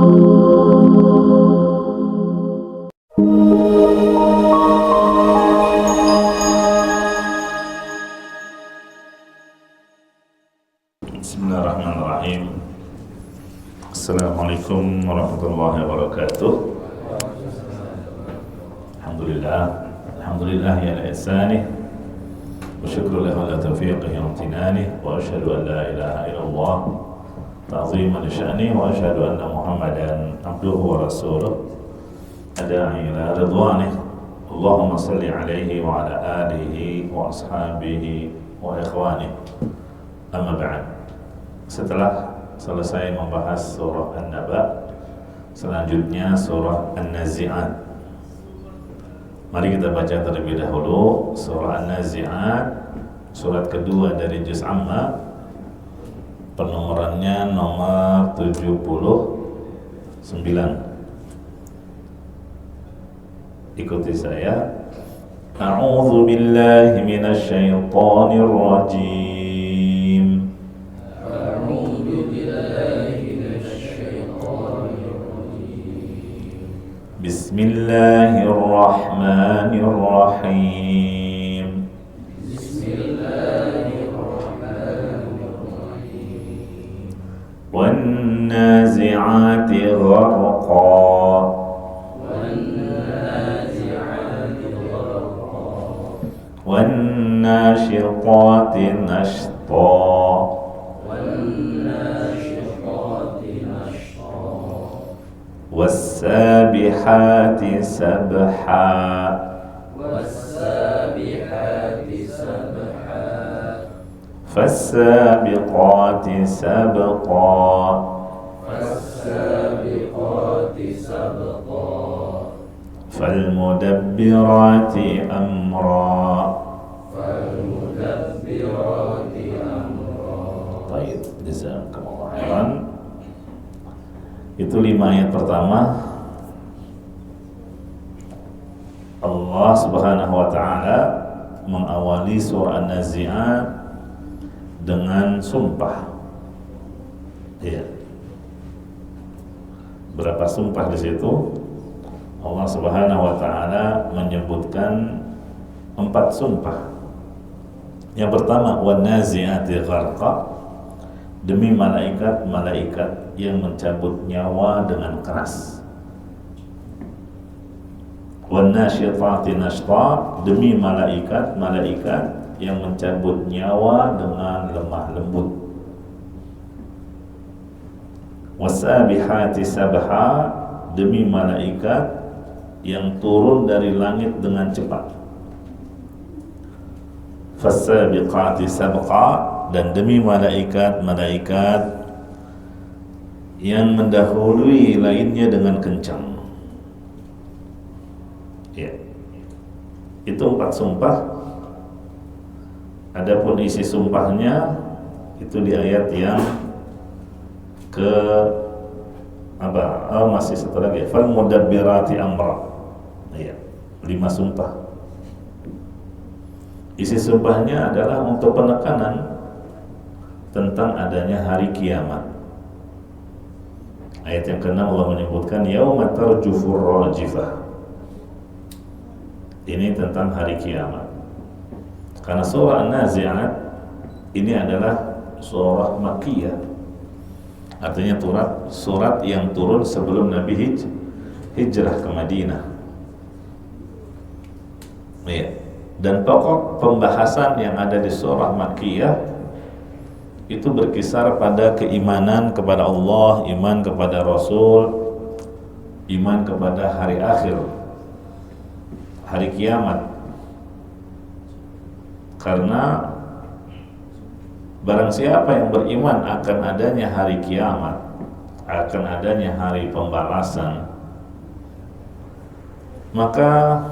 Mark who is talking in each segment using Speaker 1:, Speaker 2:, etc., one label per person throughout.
Speaker 1: Bismillahirrahmanirrahim. Assalamualaikum warahmatullahi wabarakatuh. Alhamdulillah ya ala ihsanih wa syukru lahu ala taufiqihi wa amtinanih wa asyhadu an la ilaha illallah ta'ziman li sya'ni wa asyhadu anna Muhammadan abduhu wa rasuluh ada'i ila ridwanih. Allahumma salli alaihi wa ala alihi wa ashabihi wa ikhwanih. Amma ba'd. Setelah selesai membahas surah An-Naba, selanjutnya surah An-Nazi'at. Mari kita baca terlebih dahulu surah An-Nazi'at, surat kedua dari Juz Amma, penomorannya nomor 79. Ikuti saya. A'udzu billahi minasy syaithanir rajim. Bismillahirrahmanirrahim. Wan-nazi'ati gharqa. Wan-nashiqati nashta. والسابحات سبحا فالسابقات سبقا فالمدبرات أمرا. Baik, jazakumullah khairan. Itu 5 ayat pertama. Allah Subhanahu wa ta'ala mengawali surah An-Nazi'at dengan sumpah. Iya. Berapa sumpah di situ? Allah Subhanahu wa ta'ala menyebutkan 4 sumpah. Yang pertama, wan-nazi'ati gharqa, demi malaikat-malaikat yang mencabut nyawa dengan keras. Wan-nasyitati nashta, demi malaikat-malaikat yang mencabut nyawa dengan lemah lembut. Was-sabihati sabha, demi malaikat yang turun dari langit dengan cepat. Fas-sabiqati sabqa, dan demi malaikat-malaikat yang mendahului lainnya dengan kencang. Ya. Itu 4 sumpah. Adapun isi sumpahnya itu di ayat yang ke masih satu lagi. Fal mudabbirati amra. Iya, 5 sumpah. Isi sumpahnya adalah untuk penekanan tentang adanya hari kiamat. Ayat yang ke-6 Allah menyebutkan yauma tarjufur rajifah. Ini tentang hari kiamat. Karena surah An-Nazi'at ini adalah surah Makkiyah. Artinya surat yang turun sebelum Nabi hijrah ke Madinah. Ya. Dan pokok pembahasan yang ada di surah Makkiyah itu berkisar pada keimanan kepada Allah, iman kepada Rasul, iman kepada hari akhir, hari kiamat. Karena barang siapa yang beriman akan adanya hari kiamat, akan adanya hari pembalasan, maka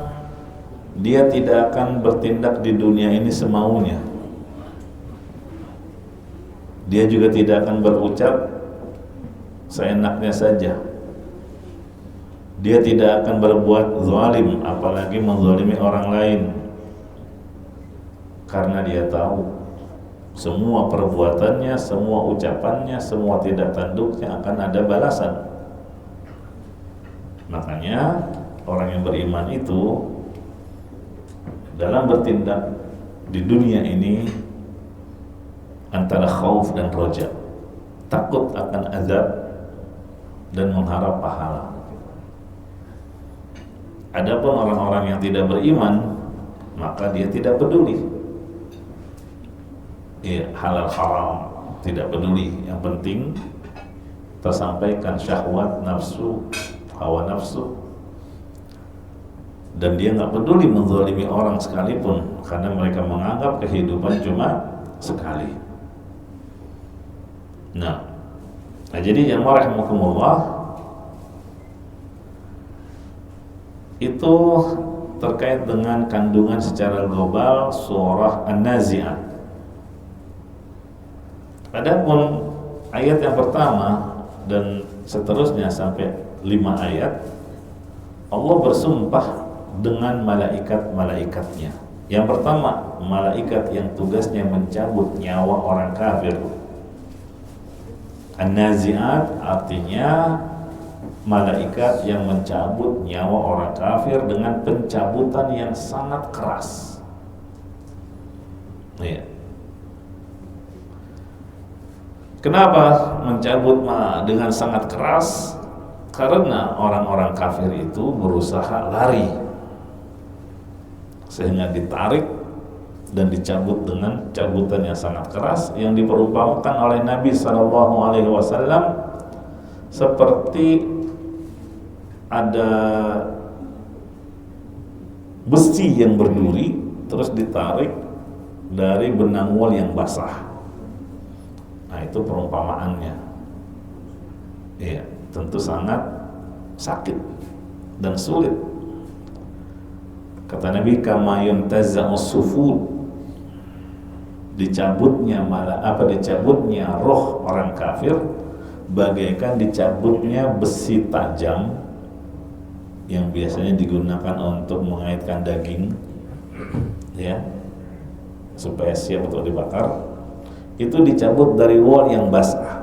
Speaker 1: dia tidak akan bertindak di dunia ini semaunya. Dia juga tidak akan berucap seenaknya saja. Dia tidak akan berbuat zalim, apalagi menzalimi orang lain. Karena dia tahu semua perbuatannya, semua ucapannya, semua tindak tanduknya akan ada balasan. Makanya orang yang beriman itu dalam bertindak di dunia ini antara khauf dan roja, takut akan azab dan mengharap pahala. Adapun orang-orang yang tidak beriman, maka dia tidak peduli halal haram, tidak peduli. Yang penting tersampaikan syahwat nafsu, hawa nafsu, dan dia nggak peduli menzalimi orang sekalipun, karena mereka menganggap kehidupan cuma sekali. Nah jadi yang rahimakumullah, itu terkait dengan kandungan secara global surah An-Nazi'at. Adapun ayat yang pertama dan seterusnya sampai 5 ayat, Allah bersumpah dengan malaikat-malaikatnya. Yang pertama, malaikat yang tugasnya mencabut nyawa orang kafir. An-Nazi'at artinya malaikat yang mencabut nyawa orang kafir dengan pencabutan yang sangat keras. Kenapa mencabut dengan sangat keras? Karena orang-orang kafir itu berusaha lari, sehingga ditarik dan dicabut dengan cabutan yang sangat keras, yang diperumpamakan oleh Nabi SAW seperti ada besi yang berduri terus ditarik dari benang wol yang basah. Nah, itu perumpamaannya. Tentu sangat sakit dan sulit. Kata Nabi, kama yuntaza'us sufud, dicabutnya roh orang kafir bagaikan dicabutnya besi tajam yang biasanya digunakan untuk mengaitkan daging, supaya siap untuk dibakar. Itu dicabut dari wol yang basah.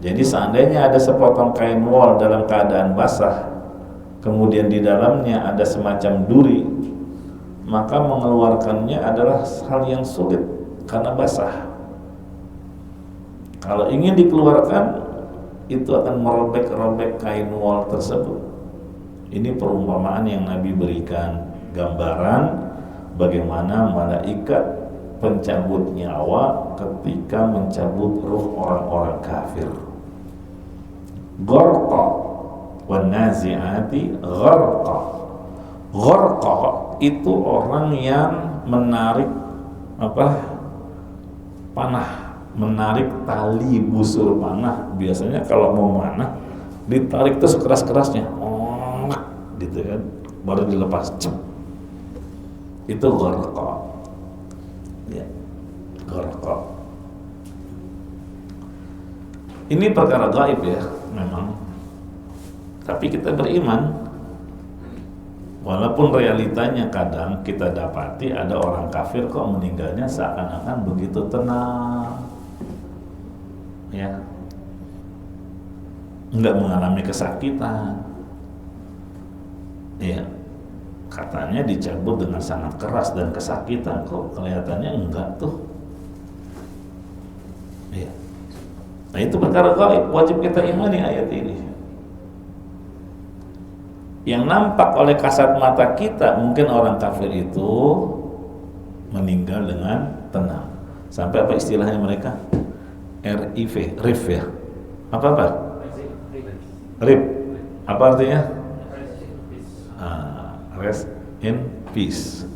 Speaker 1: Jadi seandainya ada sepotong kain wol dalam keadaan basah, kemudian di dalamnya ada semacam duri, maka mengeluarkannya adalah hal yang sulit karena basah. Kalau ingin dikeluarkan, itu akan merobek-robek kain wol tersebut. Ini perumpamaan yang Nabi berikan, gambaran bagaimana malaikat pencabut nyawa ketika mencabut ruh orang-orang kafir. Gharqa wan nazi'ati gharqa. Gharqa itu orang yang menarik panah, menarik tali busur panah. Biasanya kalau mau panah ditarik tuh sekeras-kerasnya, gitu kan, baru dilepas. Itu gharqa. Gharqa. Ini perkara gaib ya, memang. Tapi kita beriman, walaupun realitanya kadang kita dapati ada orang kafir kok meninggalnya seakan-akan begitu tenang, nggak mengalami kesakitan, katanya dicabut dengan sangat keras dan kesakitan, kok kelihatannya enggak tuh. Nah itu perkara gaib, wajib kita imani ayat ini. Yang nampak oleh kasat mata kita, mungkin orang kafir itu meninggal dengan tenang. Sampai apa istilahnya mereka? RIF ya? Apa? RIP. Apa artinya? Rest in peace.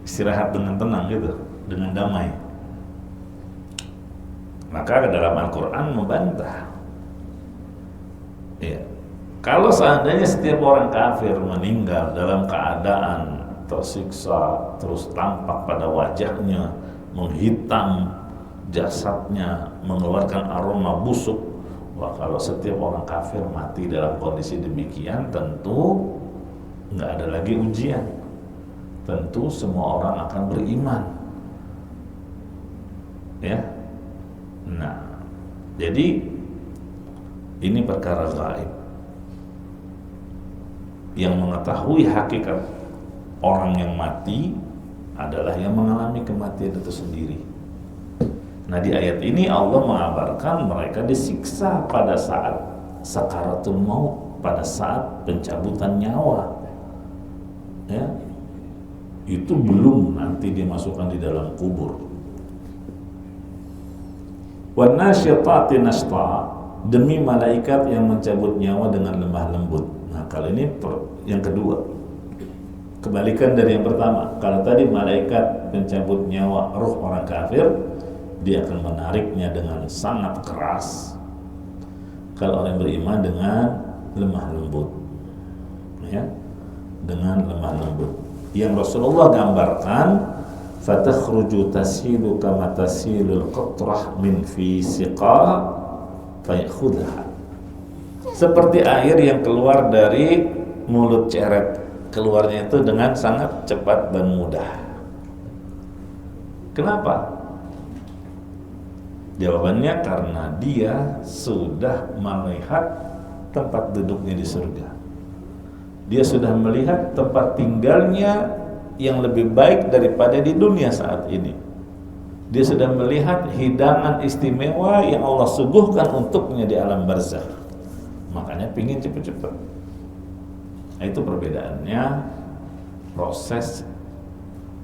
Speaker 1: Istirahat dengan tenang gitu, dengan damai. Maka dalam Al-Quran membantah. Kalau seandainya setiap orang kafir meninggal dalam keadaan tersiksa, terus tampak pada wajahnya menghitam, jasadnya mengeluarkan aroma busuk, kalau setiap orang kafir mati dalam kondisi demikian, tentu nggak ada lagi ujian. Tentu semua orang akan beriman. Nah, jadi Ini perkara gaib. Yang mengetahui hakikat orang yang mati adalah yang mengalami kematian itu sendiri. Nah, di ayat ini Allah mengabarkan mereka disiksa pada saat sakaratul maut, pada saat pencabutan nyawa. Ya, itu belum nanti dimasukkan di dalam kubur. Wan nasyitati nashta, demi malaikat yang mencabut nyawa dengan lemah lembut. Nah, kalau ini yang kedua, kebalikan dari yang pertama. Kalau tadi malaikat pencabut nyawa ruh orang kafir, dia akan menariknya dengan sangat keras. Kalau orang beriman dengan lemah lembut, ya, dengan lemah lembut. Yang Rasulullah gambarkan, fatakhruju tasilu kama tasilul qatrah min fi siqa fayakhudha. Seperti air yang keluar dari mulut ceret, keluarnya itu dengan sangat cepat dan mudah. Kenapa? Jawabannya karena dia sudah melihat tempat duduknya di surga. Dia sudah melihat tempat tinggalnya yang lebih baik daripada di dunia saat ini. Dia sudah melihat hidangan istimewa yang Allah suguhkan untuknya di alam barzakh. Makanya pingin cepat-cepat. Itu perbedaannya proses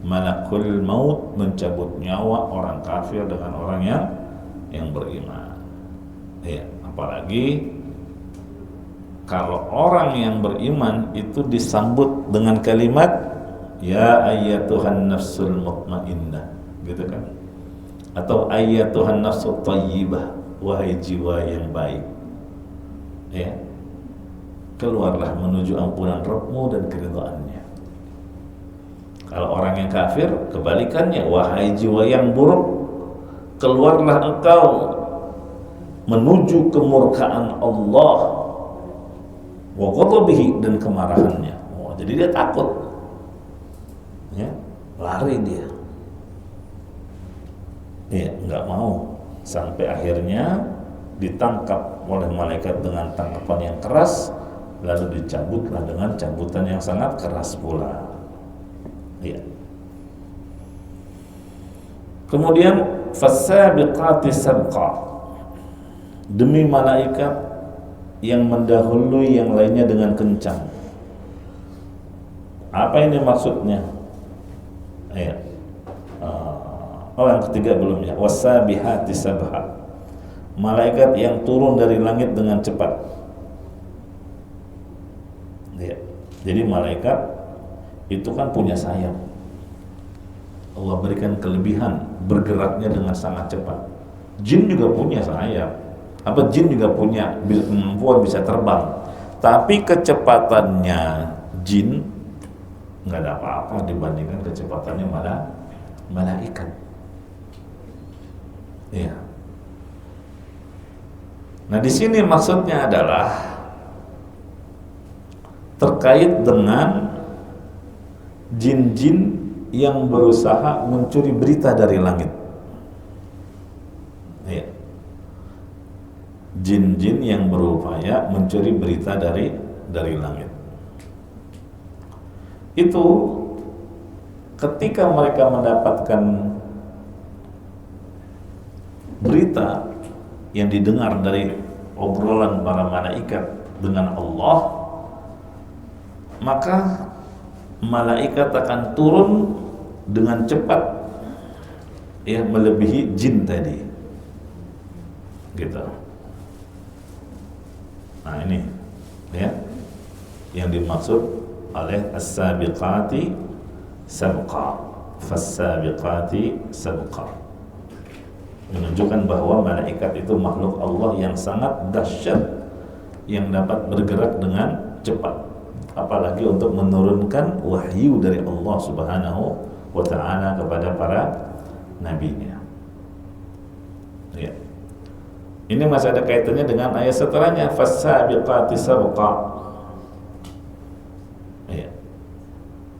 Speaker 1: malakul maut mencabut nyawa orang kafir dengan orang yang beriman. Ya, apalagi kalau orang yang beriman itu disambut dengan kalimat ya ayyatuhan nafsul mutmainnah, gitu kan? Atau ayyatuhan nafsul thayyibah, wahai jiwa yang baik. Ya. Keluarlah menuju ampunan Rabbmu dan keridhaannya. Kalau orang yang kafir, kebalikannya, wahai jiwa yang buruk, keluarlah engkau menuju kemurkaan Allah wa ghadabihi, dan kemarahannya. Oh, jadi dia takut, ya, lari dia, ya, nggak mau, sampai akhirnya ditangkap oleh malaikat dengan tangkapan yang keras, lalu dicabutlah dengan cabutan yang sangat keras pula. Ya. Kemudian fasabiqati sabqa, demi malaikat yang mendahului yang lainnya dengan kencang. Apa ini maksudnya? Ya. Yang ketiga belumnya, wasabihati sabha, malaikat yang turun dari langit dengan cepat. Ya. Jadi malaikat itu kan punya sayap. Allah berikan kelebihan bergeraknya dengan sangat cepat. Jin juga punya sayap. Jin juga punya kemampuan bisa terbang. Tapi kecepatannya jin nggak ada apa-apa dibandingkan kecepatannya malaikat. Iya. Nah, di sini maksudnya adalah terkait dengan jin-jin yang berusaha mencuri berita dari langit. Ya. Jin-jin yang berupaya mencuri berita dari langit. Itu ketika mereka mendapatkan berita yang didengar dari obrolan para malaikat dengan Allah, maka malaikat akan turun dengan cepat, ya, melebihi jin tadi, gitu. Nah, ini ya yang dimaksud oleh as-sabiqati sabqa, fas-sabiqati sabqa, menunjukkan bahwa malaikat itu makhluk Allah yang sangat dahsyat, yang dapat bergerak dengan cepat, apalagi untuk menurunkan wahyu dari Allah Subhanahu wa ta'ala kepada para nabinya. Ya. Ini masih ada kaitannya dengan ayat setelahnya, fas-sabiqati sabqa. Ya.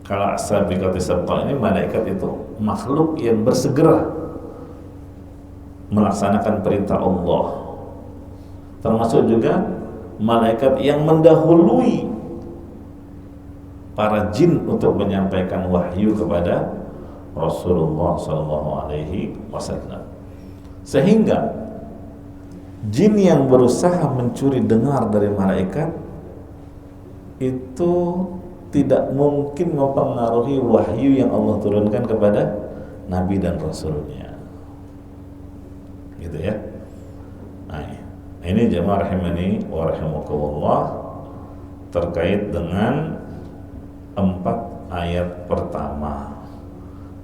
Speaker 1: Kalau as-sabiqati sabqa ini malaikat itu makhluk yang bersegera melaksanakan perintah Allah, termasuk juga malaikat yang mendahului para jin untuk menyampaikan wahyu kepada Rasulullah SAW. Sehingga jin yang berusaha mencuri dengar dari malaikat itu tidak mungkin mempengaruhi wahyu yang Allah turunkan kepada Nabi dan Rasulnya, gitu ya. Nah, ini jamaah rahimani wa rahimakumullah terkait dengan 4 ayat pertama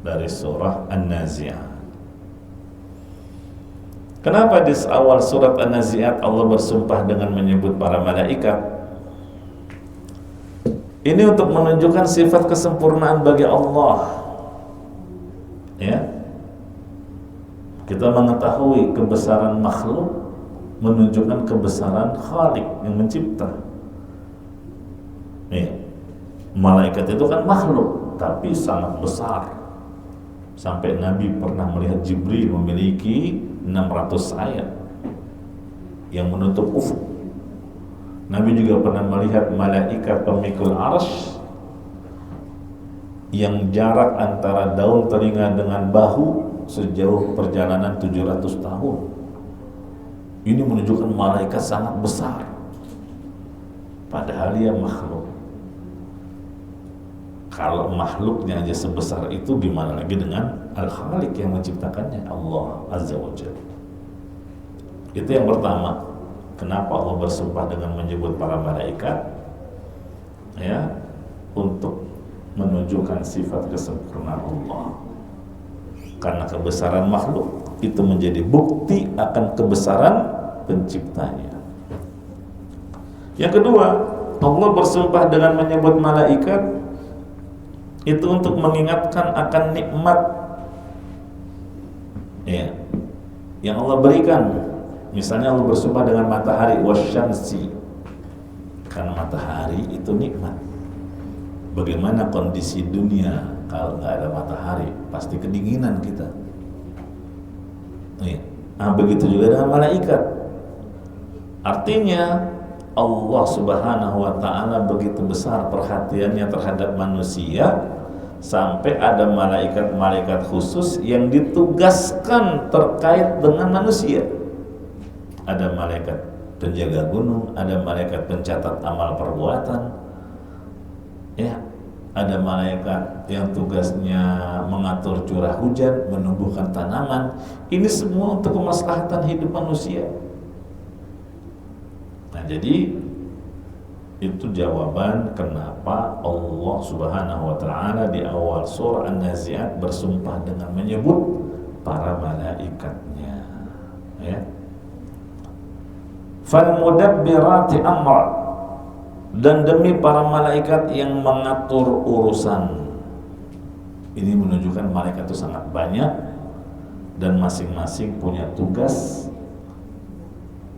Speaker 1: dari surah An-Nazi'at. Kenapa di awal surat An-Nazi'at Allah bersumpah dengan menyebut para malaikat? Ini untuk menunjukkan sifat kesempurnaan bagi Allah. Ya. Kita mengetahui kebesaran makhluk menunjukkan kebesaran Khalik yang mencipta. Nih, malaikat itu kan makhluk tapi sangat besar. Sampai Nabi pernah melihat Jibril memiliki 600 sayap yang menutup ufuk. Nabi juga pernah melihat malaikat pemikul arsy yang jarak antara daun telinga dengan bahu sejauh perjalanan 700 tahun. Ini menunjukkan malaikat sangat besar, padahal dia makhluk. Kalau makhluknya aja sebesar itu, gimana lagi dengan Al-Khaliq yang menciptakannya, Allah Azza wa Jalla. Itu yang pertama. Kenapa Allah bersumpah dengan menyebut para malaikat? Ya, untuk menunjukkan sifat kesempurnaan Allah. Karena kebesaran makhluk itu menjadi bukti akan kebesaran penciptanya. Yang kedua, Allah bersumpah dengan menyebut malaikat itu untuk mengingatkan akan nikmat ya, yang Allah berikan. Misalnya Allah bersumpah dengan matahari wasyamsi, karena matahari itu nikmat. Bagaimana kondisi dunia kalau nggak ada matahari? Pasti kedinginan kita. Ya. Nah, begitu juga dengan malaikat. Artinya Allah Subhanahu wa Ta'ala begitu besar perhatiannya terhadap manusia sampai ada malaikat-malaikat khusus yang ditugaskan terkait dengan manusia. Ada malaikat penjaga gunung, ada malaikat pencatat amal perbuatan, ya, ada malaikat yang tugasnya mengatur curah hujan, menumbuhkan tanaman. Ini semua untuk kemaslahatan hidup manusia. Nah, jadi itu jawaban kenapa Allah Subhanahu wa Ta'ala di awal surah An-Nazi'at bersumpah dengan menyebut para malaikatnya, ya. Fal mudabbirati amra, dan demi para malaikat yang mengatur urusan. Ini menunjukkan malaikat itu sangat banyak dan masing-masing punya tugas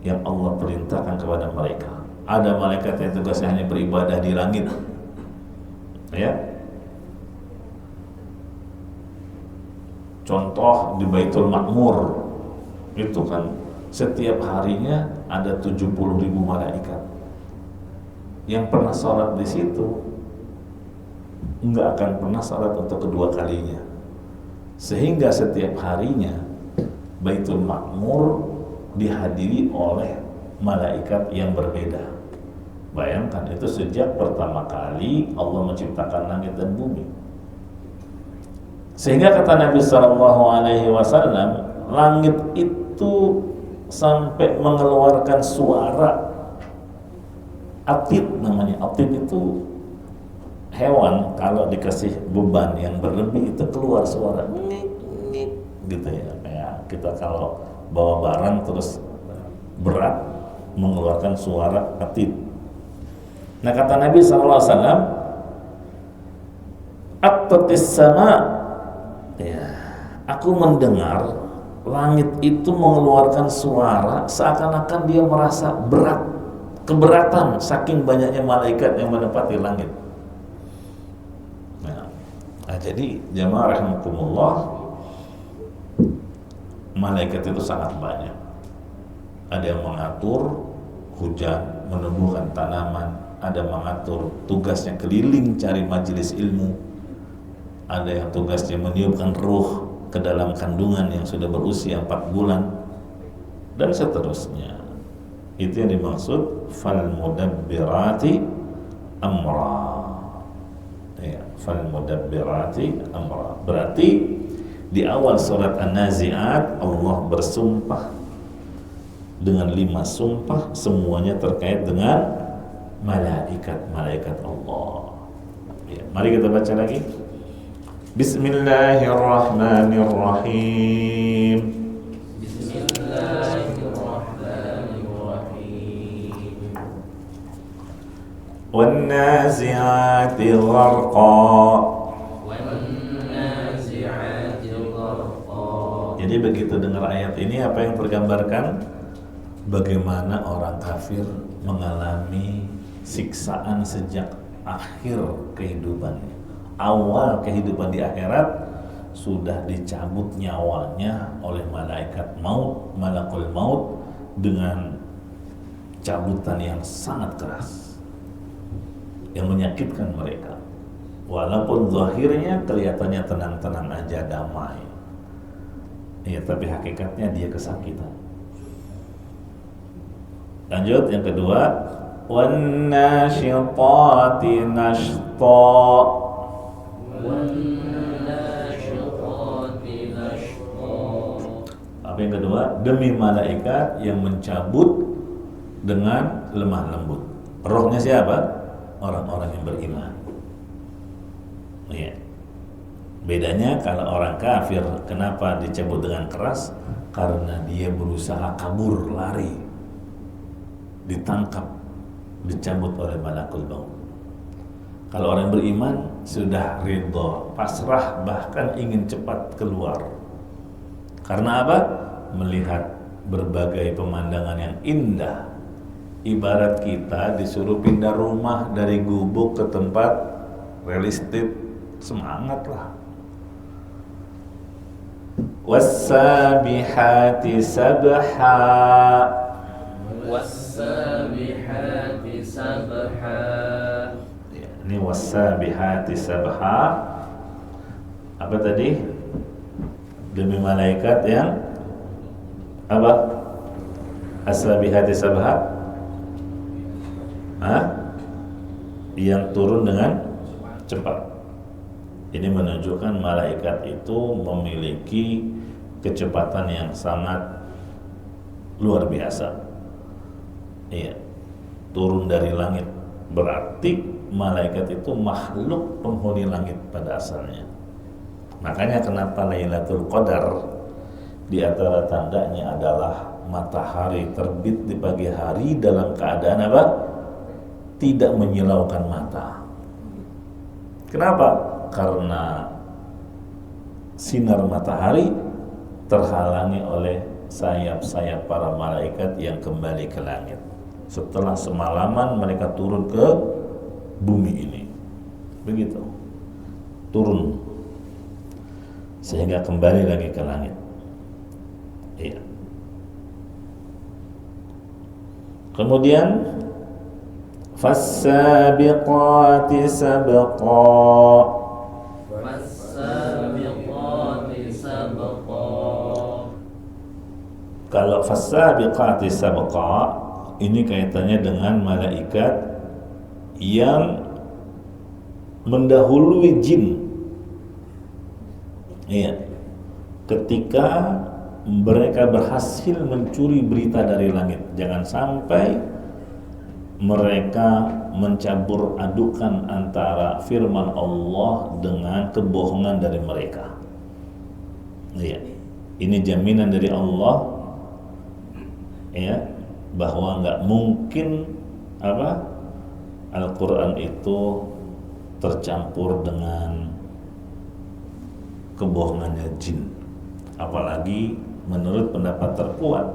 Speaker 1: yang Allah perintahkan kepada mereka. Ada malaikat yang tugasnya hanya beribadah di langit, ya. Contoh di Baitul Ma'mur itu kan setiap harinya ada 70.000 malaikat yang pernah sholat di situ, nggak akan pernah sholat untuk kedua kalinya. Sehingga setiap harinya Baitul Ma'mur dihadiri oleh malaikat yang berbeda. Bayangkan itu sejak pertama kali Allah menciptakan langit dan bumi. Sehingga kata Nabi SAW, langit itu sampai mengeluarkan suara atid namanya. Atid itu hewan kalau dikasih beban yang berlebih itu keluar suara ngik ngik gitu ya. Kayak kita kalau bawa barang terus berat mengeluarkan suara atid. Nah, kata Nabi SAW, at-tatis sama, ya, aku mendengar langit itu mengeluarkan suara seakan-akan dia merasa berat, keberatan saking banyaknya malaikat yang menempati langit. Nah, jadi jamaah rahimakumullah, malaikat itu sangat banyak. Ada yang mengatur hujan, menumbuhkan tanaman, ada mengatur tugasnya keliling cari majelis ilmu, ada yang tugasnya meniupkan ruh ke dalam kandungan yang sudah berusia 4 bulan, dan seterusnya. Itu yang dimaksud fal mudabbirati amra. Ya, fal mudabbirati amra. Berarti di awal surat An-Nazi'at Allah bersumpah dengan 5 sumpah, semuanya terkait dengan malaikat Allah. Ya, mari kita baca lagi. Bismillahirrahmanirrahim.
Speaker 2: Bismillahirrahmanirrahim.
Speaker 1: Wan-nazi'ati gharqa.
Speaker 2: Wan-nazi'ati gharqa.
Speaker 1: Jadi begitu dengar ayat ini, apa yang tergambarkan? Bagaimana orang kafir mengalami siksaan sejak akhir kehidupannya. Awal kehidupan di akhirat sudah dicabut nyawanya oleh malaikat maut, malakul maut, dengan cabutan yang sangat keras yang menyakitkan mereka. Walaupun zahirnya kelihatannya tenang-tenang aja, damai, ya, tapi hakikatnya dia kesakitan. Lanjut yang kedua, wan-nasyitati nashta.
Speaker 2: Wan-nasyitati nashta.
Speaker 1: Apa yang kedua? Demi malaikat yang mencabut dengan lemah lembut. Rohnya siapa? Orang-orang yang beriman. Ya. Bedanya kalau orang kafir, kenapa dicabut dengan keras? Karena dia berusaha kabur, lari, ditangkap, dicabut oleh malakul maut. Kalau orang beriman sudah ridho, pasrah, bahkan ingin cepat keluar. Karena apa? Melihat berbagai pemandangan yang indah. Ibarat kita disuruh pindah rumah dari gubuk ke tempat real estate, semangatlah. Was-sabihati sabha.
Speaker 2: Was-sabihati sabha.
Speaker 1: Ya, ini was-sabihati sabha. Apa tadi? Demi malaikat yang apa? As-sabihati sabha. Yang turun dengan cepat. Ini menunjukkan malaikat itu memiliki kecepatan yang sangat luar biasa. Iya, turun dari langit. Berarti malaikat itu makhluk penghuni langit pada asalnya. Makanya kenapa Lailatul Qadar di antara tandanya adalah matahari terbit di pagi hari dalam keadaan apa? Tidak menyilaukan mata. Kenapa? Karena sinar matahari terhalangi oleh sayap-sayap para malaikat yang kembali ke langit. Setelah semalaman mereka turun ke bumi ini. Begitu. Turun. Sehingga kembali lagi ke langit. Iya. Kemudian fas-sabiqati sabqa.
Speaker 2: Was-sabiqati sabqa.
Speaker 1: Kalau fas-sabiqati sabqa ini kaitannya dengan malaikat yang mendahului jin. Iya. Ketika mereka berhasil mencuri berita dari langit, jangan sampai mereka mencampur adukan antara firman Allah dengan kebohongan dari mereka. Iya. Ini jaminan dari Allah, ya, bahwa nggak mungkin apa Al-Quran itu tercampur dengan kebohongannya jin. Apalagi menurut pendapat terkuat,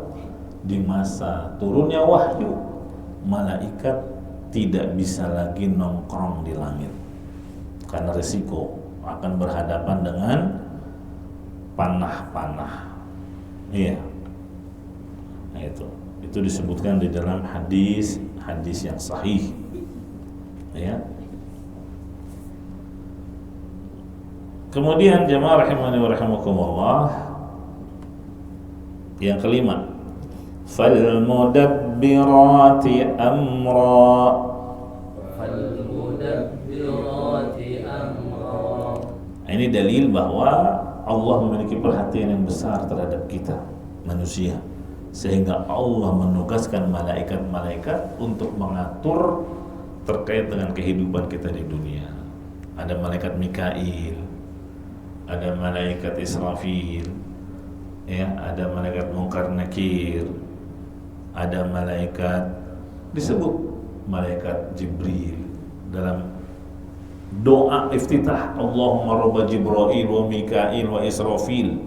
Speaker 1: di masa turunnya wahyu, malaikat tidak bisa lagi nongkrong di langit karena risiko akan berhadapan dengan panah-panah. Iya. Nah, itu Itu disebutkan di dalam hadis yang sahih. Ya. Kemudian jemaah rahimani wa rahimakumullah, yang kelima, fal mudabbirati amra.
Speaker 2: Falmudabbirati amra.
Speaker 1: Ini dalil bahwa Allah memiliki perhatian yang besar terhadap kita manusia, sehingga Allah menugaskan malaikat-malaikat untuk mengatur terkait dengan kehidupan kita di dunia. Ada malaikat Mikail, ada malaikat Israfil, ya, ada malaikat Munkar Nakir, ada malaikat disebut malaikat Jibril dalam doa iftitah, Allahumma rabba Jibril wa Mikail wa Israfil.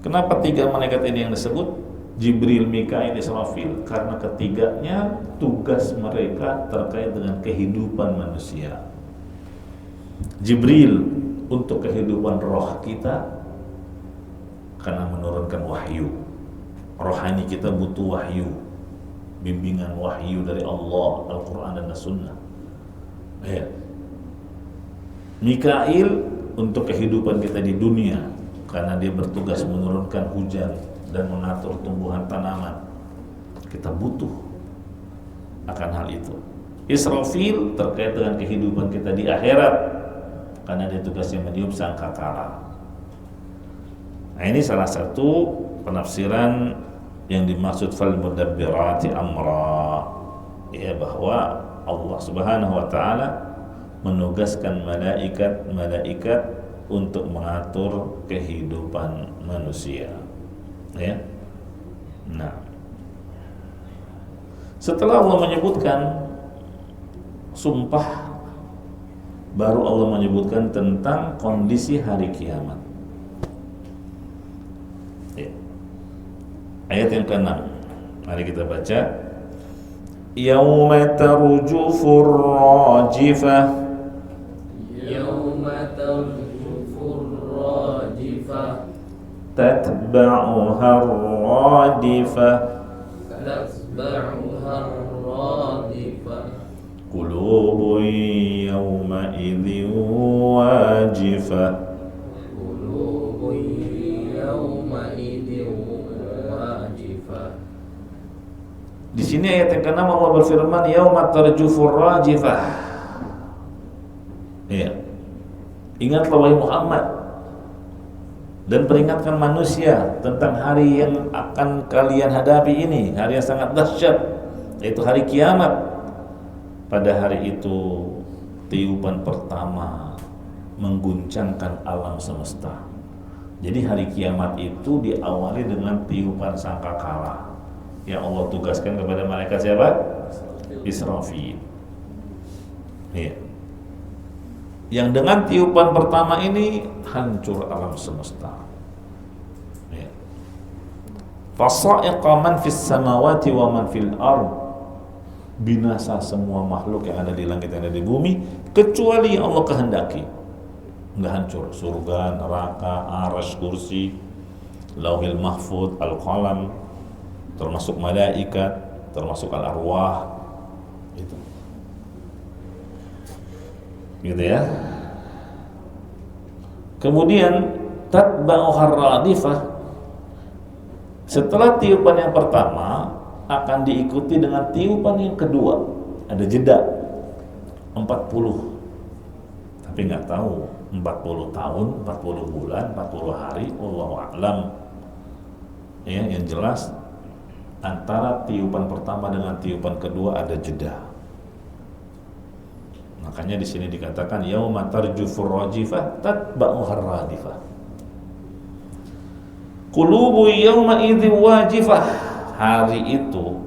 Speaker 1: Kenapa tiga malaikat ini yang disebut? Jibril, Mikail, Israfil, karena ketiganya tugas mereka terkait dengan kehidupan manusia. Jibril untuk kehidupan roh kita, karena menurunkan wahyu. Rohani kita butuh wahyu, bimbingan wahyu dari Allah, Al-Quran dan As-Sunnah. Ya. Mikail untuk kehidupan kita di dunia, karena dia bertugas menurunkan hujan dan mengatur tumbuhan tanaman. Kita butuh akan hal itu. Israfil terkait dengan kehidupan kita di akhirat, karena dia tugasnya meniup sangkakala. Nah, ini salah satu penafsiran yang dimaksud fal mudabbirati amra, ya, bahwa Allah Subhanahu wa taala menugaskan malaikat untuk mengatur kehidupan manusia. Ya. Nah, setelah Allah menyebutkan sumpah, baru Allah menyebutkan tentang kondisi hari kiamat. Ya. Ayat yang ke-6, mari kita baca. Yauma tarjufur rajifah.
Speaker 2: Yauma tarjufur rajifah.
Speaker 1: تتبعها الرادفة
Speaker 2: تتبعها الرادفة.
Speaker 1: قلوب يومئذ واجفة
Speaker 2: قلوب يومئذ واجفة.
Speaker 1: Di sini ayat yang ke-6 Allah berfirman yauma tarjufur rajifah. Ya. Ingatlah wahai Muhammad dan peringatkan manusia tentang hari yang akan kalian hadapi ini, hari yang sangat dahsyat, yaitu hari kiamat. Pada hari itu tiupan pertama mengguncangkan alam semesta. Jadi hari kiamat itu diawali dengan tiupan sangkakala yang Allah tugaskan kepada malaikat siapa? Israfil. Iya. Yang dengan tiupan pertama ini hancur alam semesta. Ya. Fasa'iqa man fis samawati wa man fil ard. Binasa semua makhluk yang ada di langit dan ada di bumi kecuali yang Allah kehendaki. Enggak hancur. Surga, neraka, arsy, kursi, lauhil mahfuz, al-qalam, termasuk malaikat, termasuk al-arwah. Itu. Gitu ya. Kemudian tatba'uhar radifah. Setelah tiupan yang pertama akan diikuti dengan tiupan yang kedua. Ada jeda 40. Tapi nggak tahu 40 tahun, 40 bulan, 40 hari, wallahu a'lam. Ya, yang jelas antara tiupan pertama dengan tiupan kedua ada jeda. Makanya di sini dikatakan yauma tarjufur rajifah tatba'uhar radifah. Qulubu yauma idzi wajifah. Hari itu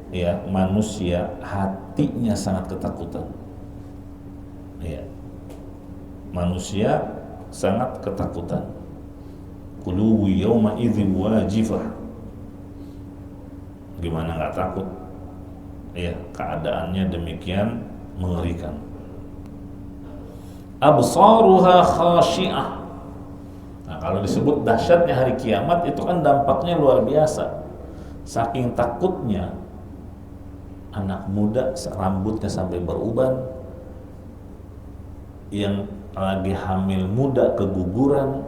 Speaker 1: ya manusia hatinya sangat ketakutan. Ya. Manusia sangat ketakutan. Qulubu yauma idzi wajifah. Gimana enggak takut? Ya, keadaannya demikian mengerikan. Absaruha khashi'ah. Nah, kalau disebut dahsyatnya hari kiamat itu kan dampaknya luar biasa. Saking takutnya anak muda rambutnya sampai beruban, yang lagi hamil muda keguguran,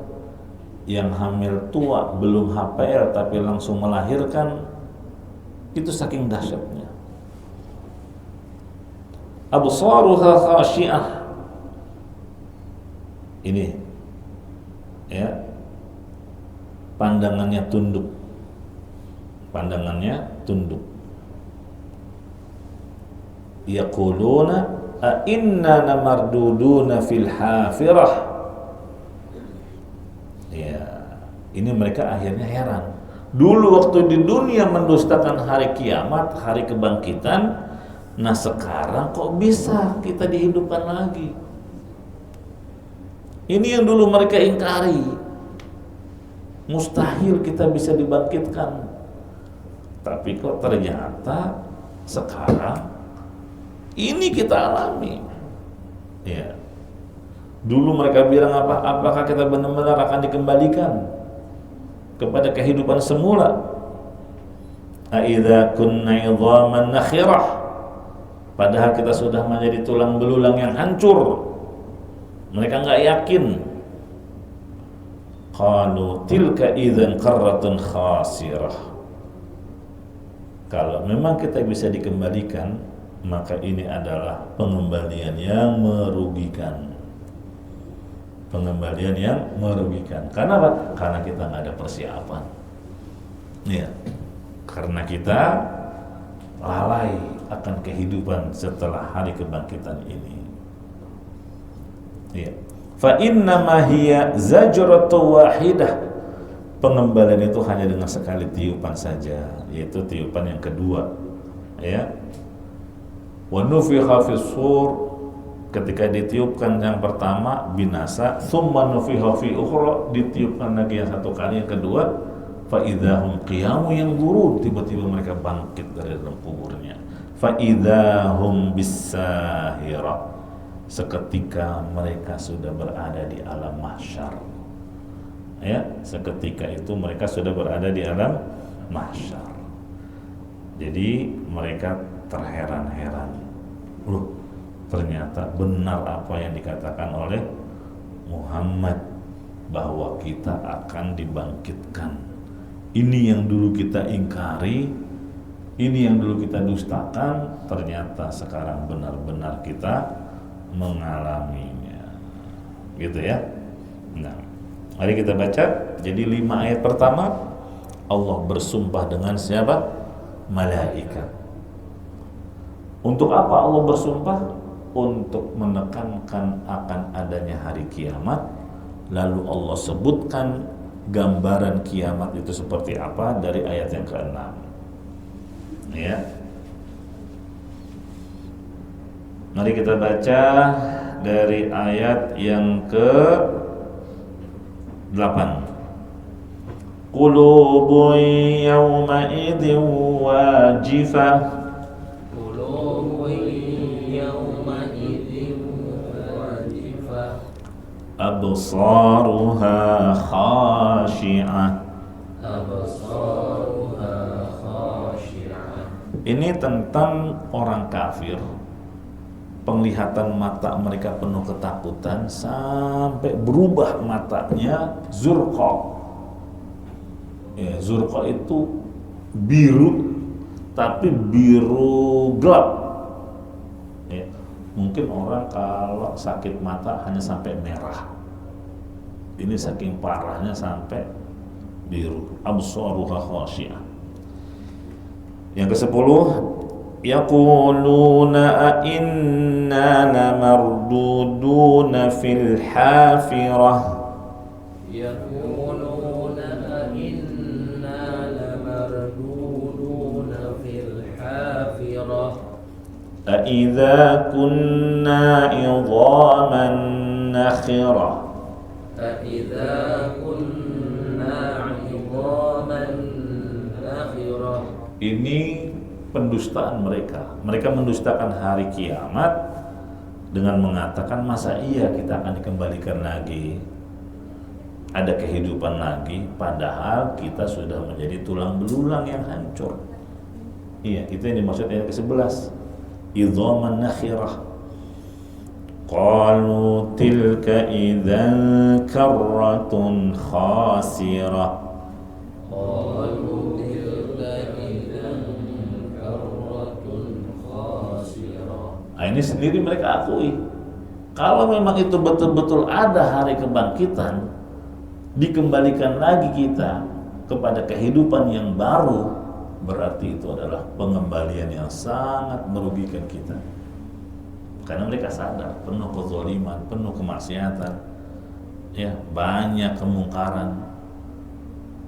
Speaker 1: yang hamil tua belum HPL tapi langsung melahirkan. Itu saking dahsyatnya. Absaruha khashi'ah. Ini ya, pandangannya tunduk. Yaquluna a inna lamarduduna fil hafirah. Ya, ini mereka akhirnya heran. Dulu waktu di dunia mendustakan hari kiamat, hari kebangkitan, nah sekarang kok bisa kita dihidupkan lagi? Ini yang dulu mereka ingkari. Mustahil kita bisa dibangkitkan. Tapi kok ternyata sekarang ini kita alami. Ya. Dulu mereka bilang apa? Apakah kita benar-benar akan dikembalikan kepada kehidupan semula? Aidza kunna idhaman nakhirah. Padahal kita sudah menjadi tulang belulang yang hancur. Mereka nggak yakin. Qalu tilka idzan qarratun khasirah. Kalau memang kita bisa dikembalikan, maka ini adalah pengembalian yang merugikan. Pengembalian yang merugikan. Karena apa? Karena kita nggak ada persiapan. Ya, karena kita lalai akan kehidupan setelah hari kebangkitan ini. Ya. Fa innama hiya zajratun wahidah. Pengembalian itu hanya dengan sekali tiupan saja, yaitu tiupan yang kedua. Ya. Wa nufikha fis sur, ketika ditiupkan yang pertama binasa, tsumma nufikha fi ukhra, ditiupkan lagi yang satu kali yang kedua, fa idzahum qiyamun yanzurun, tiba-tiba mereka bangkit dari dalam kuburnya. Fa idzahum bis-sahira, seketika mereka sudah berada di alam mahsyar. Ya, seketika itu mereka sudah berada di alam mahsyar. Jadi mereka terheran-heran. Loh, ternyata benar apa yang dikatakan oleh Muhammad bahwa kita akan dibangkitkan. Ini yang dulu kita ingkari, ini yang dulu kita dustakan, ternyata sekarang benar-benar kita mengalaminya. Gitu ya. Nah, mari kita baca. Jadi 5 ayat pertama Allah bersumpah dengan siapa? Malaikat. Untuk apa Allah bersumpah? Untuk menekankan akan adanya hari kiamat. Lalu Allah sebutkan gambaran kiamat itu seperti apa dari ayat yang ke-6. Ya. Mari kita baca dari ayat yang ke-8. Qulubun yawma idzin wajifah.
Speaker 2: Qulubun yawma idzin wajifah.
Speaker 1: Absaruha khashi'ah.
Speaker 2: Absaruha khashi'ah.
Speaker 1: Ini tentang orang kafir. Penglihatan mata mereka penuh ketakutan sampai berubah matanya zurqa. Ya, zurqa itu biru, tapi biru gelap. Ya, mungkin orang kalau sakit mata hanya sampai merah. Ini saking parahnya sampai biru. Absaruha khashi'ah. Yang ke-10, yaquluna a inna lamarduduna fil hafirah.
Speaker 2: Yaquluna a inna lamarduduna fil hafirah.
Speaker 1: A idza kunna idhaman nakhirah.
Speaker 2: A idza kunna idhaman nakhirah.
Speaker 1: Ini pendustaan mereka. Mereka mendustakan hari kiamat dengan mengatakan masa iya kita akan dikembalikan lagi. ada kehidupan lagi, padahal kita sudah menjadi tulang belulang yang hancur. Iya, itu yang dimaksud ayat ke-11. Idhaman nakhirah. Qalu tilka idzan karratun khasirah.
Speaker 2: Qalu tilka idzan karratun khasirah.
Speaker 1: Nah, ini sendiri mereka akui. Kalau memang itu betul-betul ada hari kebangkitan, dikembalikan lagi kita kepada kehidupan yang baru, berarti itu adalah pengembalian yang sangat merugikan kita. Karena mereka sadar penuh kezaliman, penuh kemaksiatan, ya, banyak kemungkaran,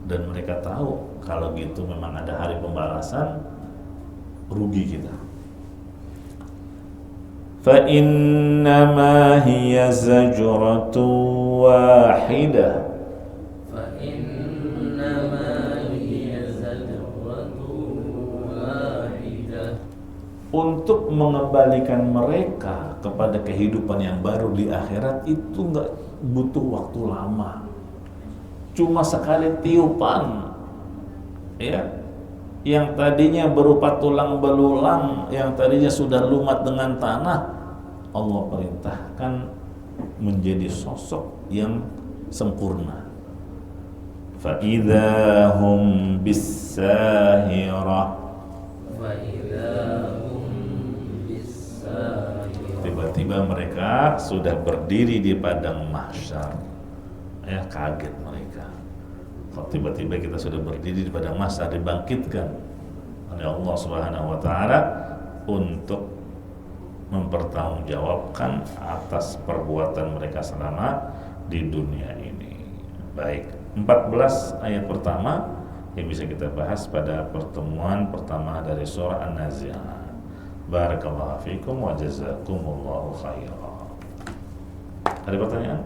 Speaker 1: dan mereka tahu kalau gitu memang ada hari pembalasan, rugi kita. Fa innama hiya zajratun wahidah.
Speaker 2: Fa innama hiya zajratun wahidah.
Speaker 1: Untuk mengembalikan mereka kepada kehidupan yang baru di akhirat itu nggak butuh waktu lama, cuma sekali tiupan, ya, yang tadinya berupa tulang belulang, yang tadinya sudah lumat dengan tanah, Allah perintahkan menjadi sosok yang sempurna. Fa idza hum bis-sahirah.
Speaker 2: Fa idza
Speaker 1: tiba-tiba mereka sudah berdiri di padang mahsyar. Ya, kaget mereka. Kok tiba-tiba kita sudah berdiri di padang mahsyar, dibangkitkan oleh Allah Subhanahu wa taala untuk mempertanggungjawabkan atas perbuatan mereka selama di dunia ini. Baik, 14 ayat pertama yang bisa kita bahas pada pertemuan pertama dari surah An-Nazi'at. Barakallahu fikum wa jazakumullahu khairan. Ada pertanyaan?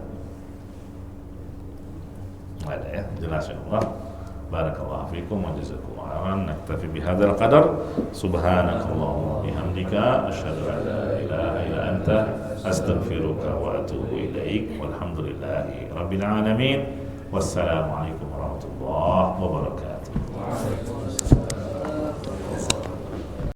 Speaker 1: Nggak ada ya, jelas ya Allah. Barakallahu fikum wa jazakumullahu khairan. Naktafi bihadzal qadar. Subhanakallahumma bihamdika asyhadu an la ilaha illa anta astaghfiruka wa atubu ilaik. Walhamdulillahi rabbil alamin. Wassalamualaikum warahmatullahi wabarakatuh.